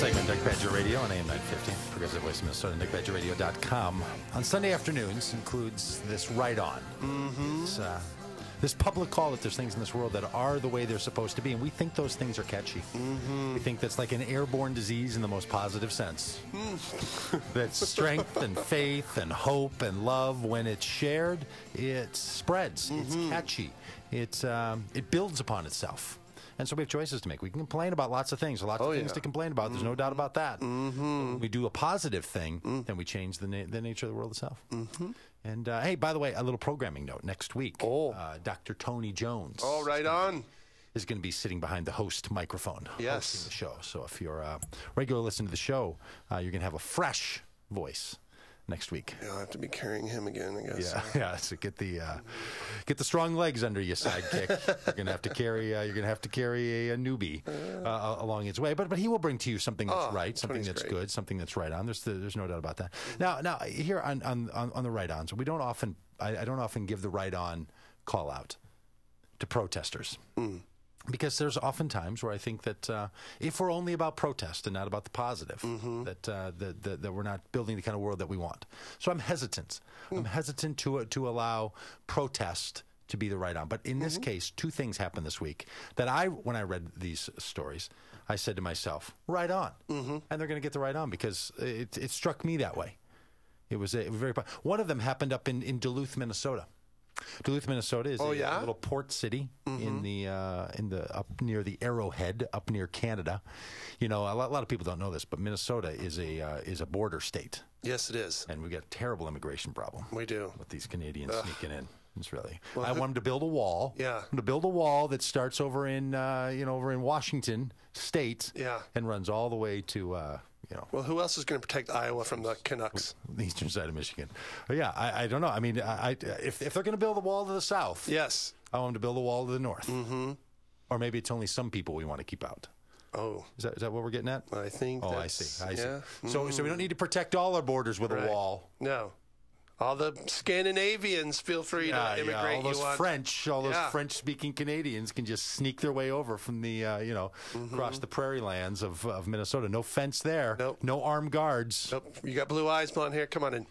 segment, Nick Pagitt Radio on AM 950, Progressive Voice of Minnesota, nickpagitradio.com. On Sunday afternoons includes this Right On. This public call that there's things in this world that are the way they're supposed to be, and we think those things are catchy. We think that's like an airborne disease in the most positive sense. That strength and faith and hope and love, when it's shared, it spreads. It's catchy. It builds upon itself. And so we have choices to make. We can complain about lots of things. Lots of things to complain about. There's no doubt about that. When we do a positive thing, then we change the nature of the world itself. And, hey, by the way, a little programming note. Next week, Dr. Tony Jones. Oh, right on. Is going to be sitting behind the host microphone hosting the show. So if you're a regular listener to the show, you're going to have a fresh voice next week. You'll have to be carrying him again, I guess. Yeah. So get the strong legs under you, sidekick. You're gonna have to carry. You're gonna have to carry a newbie along its way. But he will bring to you something that's right, something that's good, something that's right on. There's no doubt about that. Now here on the right ons, we don't often. I don't often give the right on call out to protesters. Because there's often times where I think that if we're only about protest and not about the positive, that we're not building the kind of world that we want. So I'm hesitant. I'm hesitant to allow protest to be the right on. But in this case, two things happened this week that when I read these stories, I said to myself, right on. And they're going to get the right on because it struck me that way. It was very. One of them happened up in Duluth, Minnesota. Duluth, Minnesota is a little port city in the up near the Arrowhead, up near Canada. You know, a lot of people don't know this, but Minnesota is a border state. Yes, it is. And we got a terrible immigration problem. We do. With these Canadians sneaking in. It's really. I want them to build a wall. Yeah. To build a wall that starts over in Washington State. Yeah. And runs all the way to. Well, who else is going to protect Iowa from the Canucks? The eastern side of Michigan. Yeah, I don't know. I mean, if they're going to build a wall to the south, yes, I want them to build a wall to the north. Or maybe it's only some people we want to keep out. Oh, is that what we're getting at? I think. I see. I see. Yeah. So we don't need to protect all our borders with a wall. No. All the Scandinavians, feel free to immigrate. All those French-speaking Canadians can just sneak their way over from the, across the prairie lands of Minnesota. No fence there. Nope. No armed guards. Nope. You got blue eyes, blonde hair. Come on in.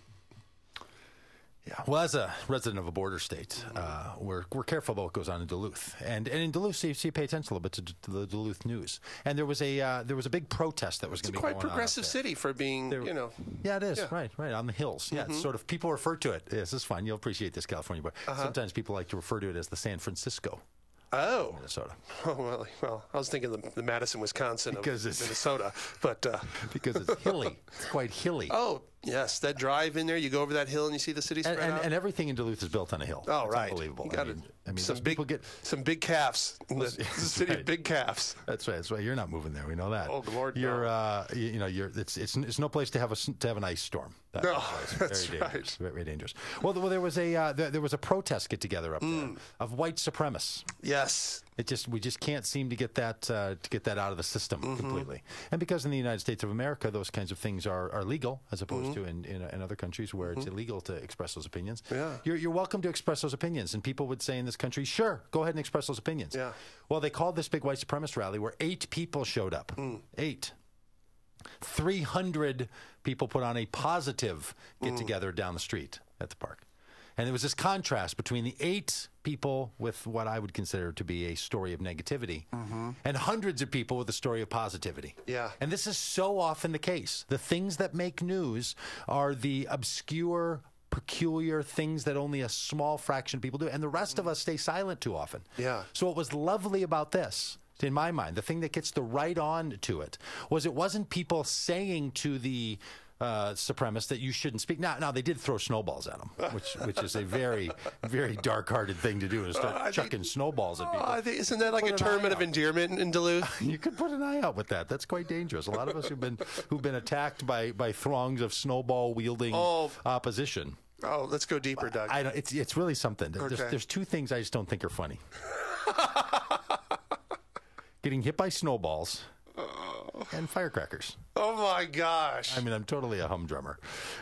Yeah. Well, as a resident of a border state, we're careful about what goes on in Duluth, and in Duluth, so you pay attention a little bit to the Duluth news. And there was a big protest that was going to be going on. It's a quite progressive city for being, Yeah, it is. Right on the hills. Yeah, it's sort of people refer to it. This is fun. You'll appreciate this, California, but sometimes people like to refer to it as the San Francisco. Oh, Minnesota. Oh well, I was thinking the Madison, Wisconsin of Minnesota, but because it's hilly, it's quite hilly. Oh yes, that drive in there, you go over that hill and you see the city spread out. And everything in Duluth is built on a hill. Oh, right, unbelievable. I mean, some big calves. The city of big calves. That's right. That's why you're not moving there. We know that. Oh, the Lord. You're it's no place to have an ice storm. That's right. Very dangerous. Well, there was a protest get together up there of white supremacists. Yes. We just can't seem to get that out of the system completely. And because in the United States of America, those kinds of things are legal, as opposed to in other countries where it's illegal to express those opinions. Yeah. You're welcome to express those opinions, and people would say in this country, sure, go ahead and express those opinions. Yeah. Well, they called this big white supremacist rally where 8 people showed up. 8. 300 people put on a positive get-together down the street at the park. And there was this contrast between the 8 people with what I would consider to be a story of negativity and hundreds of people with a story of positivity. Yeah. And this is so often the case. The things that make news are the obscure, peculiar things that only a small fraction of people do, and the rest of us stay silent too often. Yeah. So what was lovely about this, in my mind, the thing that gets the right on to it wasn't people saying to the supremacists that you shouldn't speak. Now they did throw snowballs at them, which is a very, very dark-hearted thing to do, is start chucking snowballs at people. Isn't that like a term of endearment in Duluth? You could put an eye out with that. That's quite dangerous. A lot of us who've been attacked by throngs of snowball-wielding opposition. Oh, let's go deeper, Doug. It's really something. There's 2 things I just don't think are funny. Getting hit by snowballs and firecrackers. Oh, my gosh. I mean, I'm totally a humdrummer.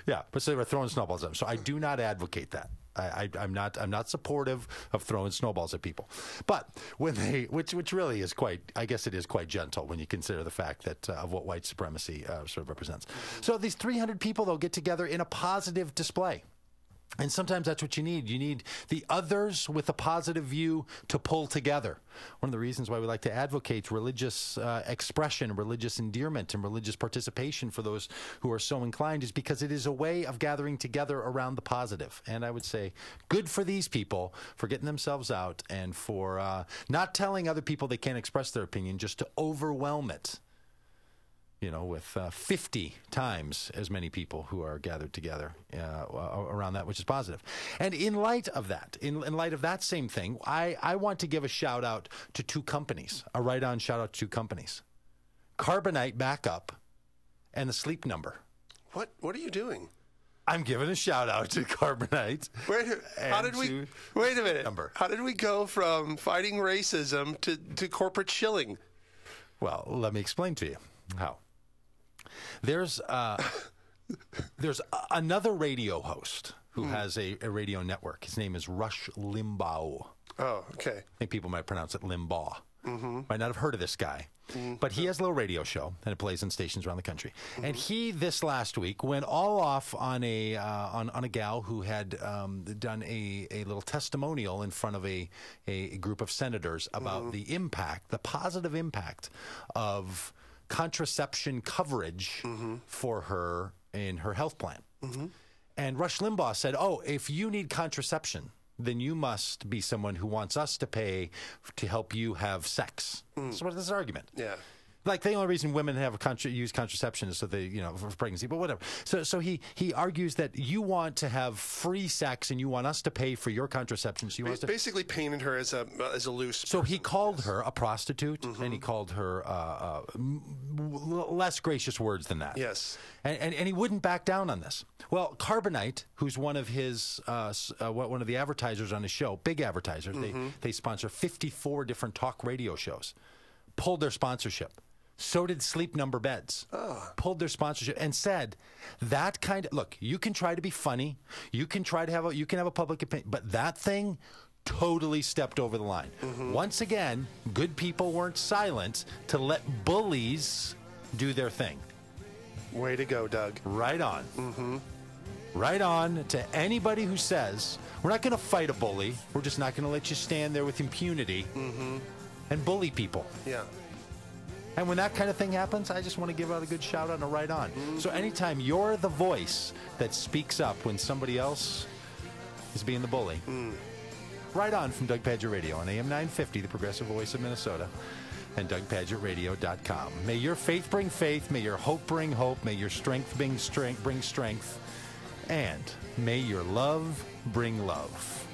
Yeah, but so they were throwing snowballs at them. So I do not advocate that. I'm not supportive of throwing snowballs at people. But when they, which really is quite, I guess it is quite gentle when you consider the fact that of what white supremacy sort of represents. So these 300 people, they'll get together in a positive display. And sometimes that's what you need. You need the others with a positive view to pull together. One of the reasons why we like to advocate religious expression, religious endearment, and religious participation for those who are so inclined is because it is a way of gathering together around the positive. And I would say good for these people for getting themselves out and for not telling other people they can't express their opinion, just to overwhelm it. You know, with 50 times as many people who are gathered together around that, which is positive. And in light of that, in light of that same thing, I want to give a shout out to two companies, a right-on shout out to two companies. Carbonite Backup and the Sleep Number. What are you doing? I'm giving a shout out to Carbonite. Wait a minute. Number. How did we go from fighting racism to corporate shilling? Well, let me explain to you how. There's another radio host who has a radio network. His name is Rush Limbaugh. Oh, okay. I think people might pronounce it Limbaugh. Might not have heard of this guy. But he has a little radio show, and it plays on stations around the country. And he, this last week, went all off on a gal who had done a little testimonial in front of a group of senators about the impact, the positive impact of contraception coverage for her in her health plan. And Rush Limbaugh said, oh, if you need contraception, then you must be someone who wants us to pay to help you have sex. So what is this argument? Yeah. Like the only reason women have use contraception is so they, for pregnancy, but whatever. So he argues that you want to have free sex and you want us to pay for your contraception. So you want basically painted her as a loose. So he called her a prostitute, and he called her less gracious words than that. Yes. And he wouldn't back down on this. Well, Carbonite, who's one of his one of the advertisers on his show, big advertisers, they sponsor 54 different talk radio shows, pulled their sponsorship. So did Sleep Number Beds. Pulled their sponsorship and said that kind of look. You can try to be funny. You can try to have a public opinion, but that thing totally stepped over the line. Once again, good people weren't silent to let bullies do their thing. Way to go, Doug. Right on. Right on to anybody who says we're not going to fight a bully. We're just not going to let you stand there with impunity and bully people. Yeah. And when that kind of thing happens, I just want to give out a good shout out and a right on. So anytime you're the voice that speaks up when somebody else is being the bully, right on from Doug Pagitt Radio on AM 950, the progressive voice of Minnesota, and DougPagittRadio.com. May your faith bring faith. May your hope bring hope. May your strength bring strength. And may your love bring love.